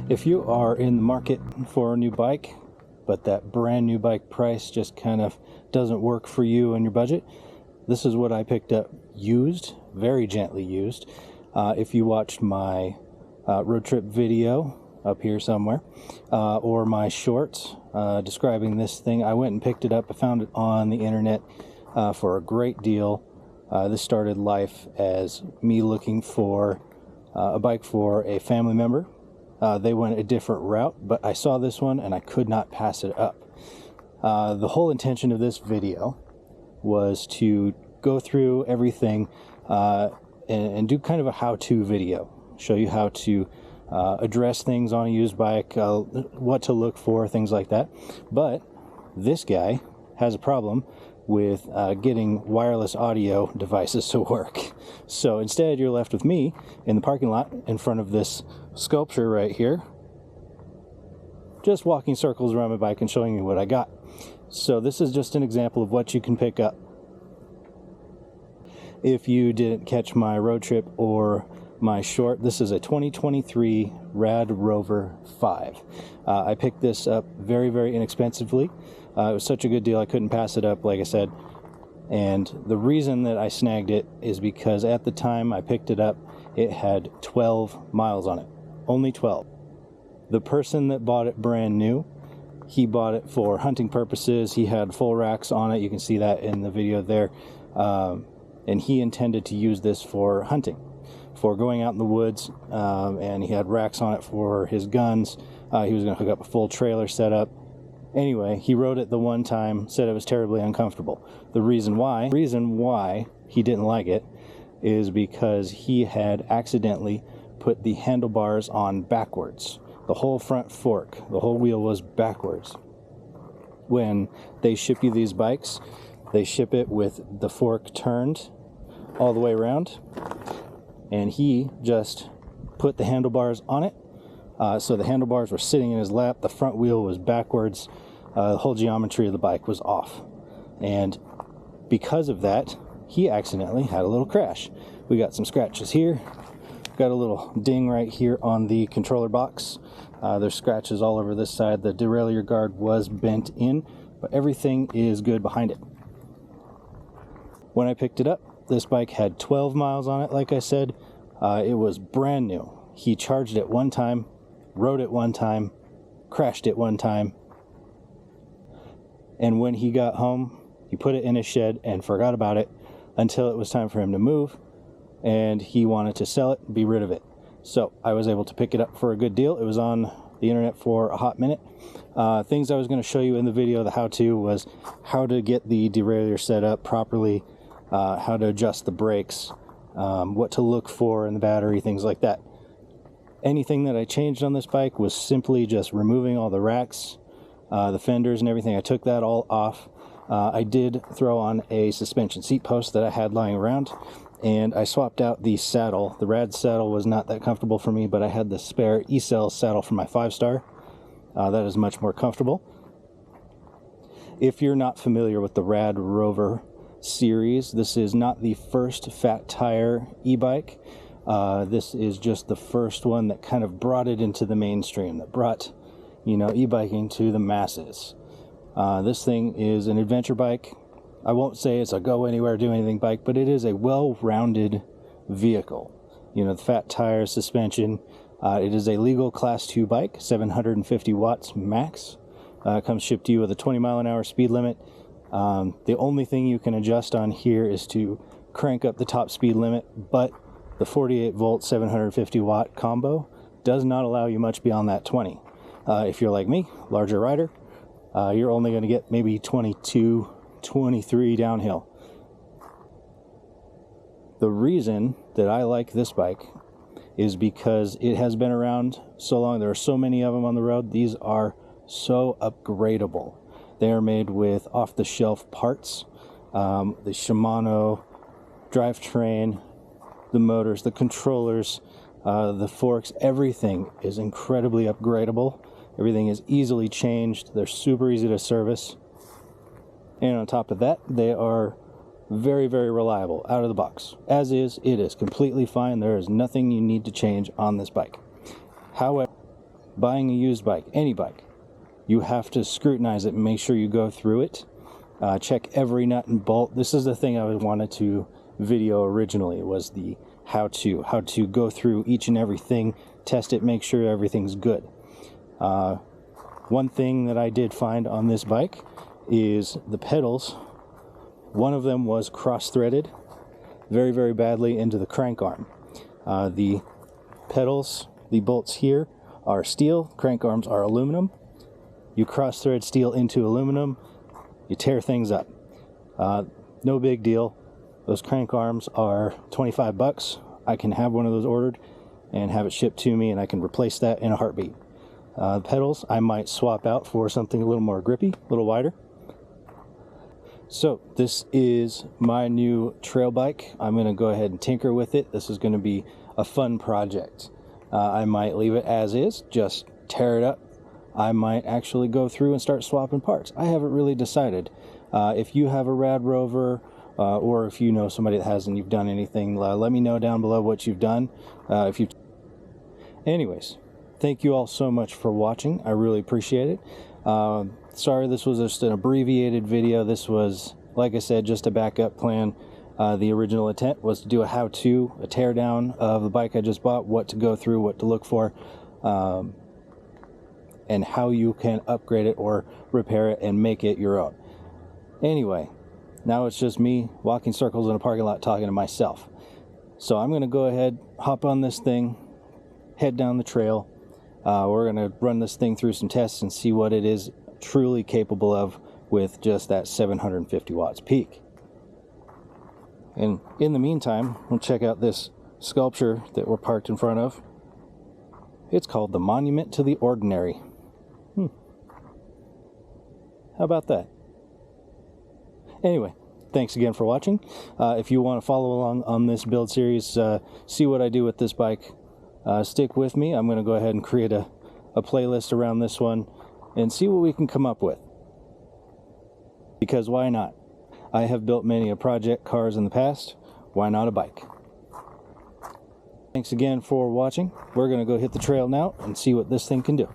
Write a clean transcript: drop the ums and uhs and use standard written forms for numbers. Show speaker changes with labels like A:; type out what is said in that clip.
A: If you are in the market for a new bike, but that brand new bike price just kind of doesn't work for you and your budget, this is what I picked up used, very gently used. If you watched my road trip video up here somewhere, or my shorts describing this thing, I went and picked it up. I found it on the internet for a great deal. This started life as me looking for a bike for a family member. They went a different route, but I saw this one and I could not pass it up. The whole intention of this video was to go through everything and do kind of a how-to video. Show you how to address things on a used bike, what to look for, things like that. But this guy has a problem with getting wireless audio devices to work. So instead, you're left with me in the parking lot in front of this sculpture right here, just walking circles around my bike and showing you what I got. So this is just an example of what you can pick up. If you didn't catch my road trip or my short, this is a 2023 Rad Rover 5. I picked this up very, very inexpensively. It was such a good deal I couldn't pass it up, like I said. And the reason that I snagged it is because at the time I picked it up, it had 12 miles on it. Only 12. The person that bought it brand new, he bought it for hunting purposes. He had full racks on it. You can see that in the video there. And he intended to use this for hunting, for going out in the woods, and he had racks on it for his guns. He was going to hook up a full trailer setup. Anyway, he rode it the one time, said it was terribly uncomfortable. The reason why he didn't like it is because he had accidentally put the handlebars on backwards. The whole front fork, the whole wheel was backwards. When they ship you these bikes, they ship it with the fork turned all the way around, and he just put the handlebars on it. So the handlebars were sitting in his lap, the front wheel was backwards, the whole geometry of the bike was off. And because of that, he accidentally had a little crash. We got some scratches here, got a little ding right here on the controller box. There's scratches all over this side. The derailleur guard was bent in, but everything is good behind it. When I picked it up, this bike had 12 miles on it, like I said. It was brand new. He charged it one time, rode it one time, crashed it one time, and when he got home, he put it in his shed and forgot about it until it was time for him to move, and he wanted to sell it, be rid of it. So I was able to pick it up for a good deal. It was on the internet for a hot minute. Things I was going to show you in the video, the how-to, was how to get the derailleur set up properly, how to adjust the brakes, what to look for in the battery, things like that. Anything that I changed on this bike was simply just removing all the racks, the fenders and everything. I took that all off. I did throw on a suspension seat post that I had lying around, and I swapped out the saddle. The Rad saddle was not that comfortable for me, but I had the spare E-Cell saddle from my 5-star. That is much more comfortable. If you're not familiar with the Rad Rover series, this is not the first fat tire e-bike. This is just the first one that kind of brought it into the mainstream, that brought, e-biking to the masses. This thing is an adventure bike. I won't say it's a go anywhere, do anything bike, but it is a well-rounded vehicle. The fat tire, suspension. It is a legal class 2 bike, 750 watts max. Comes shipped to you with a 20-mile-an-hour speed limit. The only thing you can adjust on here is to crank up the top speed limit, but the 48-volt, 750-watt combo does not allow you much beyond that 20. If you're like me, larger rider, you're only going to get maybe 22, 23 downhill. The reason that I like this bike is because it has been around so long. There are so many of them on the road. These are so upgradable. They are made with off-the-shelf parts. The Shimano drivetrain, the motors, the controllers, the forks, everything is incredibly upgradable. Everything is easily changed. They're super easy to service. And on top of that, they are very, very reliable out of the box. As is, it is completely fine. There is nothing you need to change on this bike. However, buying a used bike, any bike, you have to scrutinize it and make sure you go through it. Check every nut and bolt. This is the thing I wanted to video originally, was the how to go through each and everything, test it, make sure everything's good. One thing that I did find on this bike is the pedals. One of them was cross-threaded very, very badly into the crank arm. The pedals, the bolts here are steel, crank arms are aluminum. You cross-thread steel into aluminum, you tear things up. No big deal. Those crank arms are 25 bucks. I can have one of those ordered and have it shipped to me, and I can replace that in a heartbeat. Pedals I might swap out for something a little more grippy, a little wider. So this is my new trail bike. I'm going to go ahead and tinker with it. This is going to be a fun project. I might leave it as is, just tear it up. I might actually go through and start swapping parts. I haven't really decided. If you have a Rad Rover, or if you know somebody that has and you've done anything, let me know down below what you've done. Anyways, thank you all so much for watching. I really appreciate it. Sorry this was just an abbreviated video. This was, like I said, just a backup plan. The original intent was to do a how-to, a teardown of the bike I just bought, what to go through, what to look for, and how you can upgrade it or repair it and make it your own. Anyway, now it's just me walking circles in a parking lot talking to myself. So I'm going to go ahead, hop on this thing, head down the trail. We're going to run this thing through some tests and see what it is truly capable of with just that 750 watts peak. And in the meantime, we'll check out this sculpture that we're parked in front of. It's called the Monument to the Ordinary. How about that? Anyway, thanks again for watching. If you want to follow along on this build series, see what I do with this bike, stick with me. I'm going to go ahead and create a playlist around this one and see what we can come up with. Because why not? I have built many a project cars in the past. Why not a bike? Thanks again for watching. We're going to go hit the trail now and see what this thing can do.